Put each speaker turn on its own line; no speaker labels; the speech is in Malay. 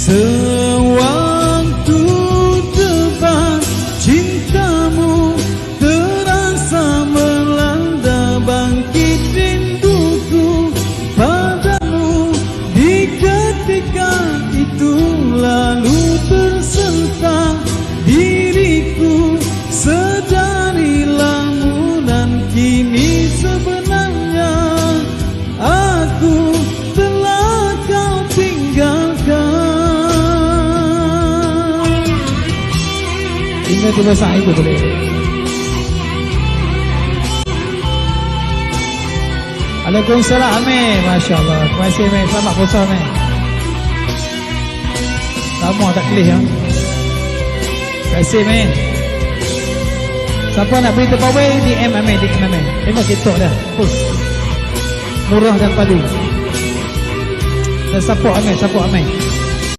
Sewaktu debat cintamu terasa melanda, bangkit rinduku padamu. Di ketika itu lalu tersentak diriku, sedari lamunan kini sebenarnya aku telah kau tinggalkan. Ingat dulu saya itu boleh. Waalaikumsalam Amir. Masya Allah. Terima kasih Amir. Selamat puasa Amir. Lama tak kelih ya. Terima kasih Amir. Siapa nak beri terpawai DM Amir, DM Amir. Tengok TikTok dah. Murah dan padu. Dan support Amir, support Amir.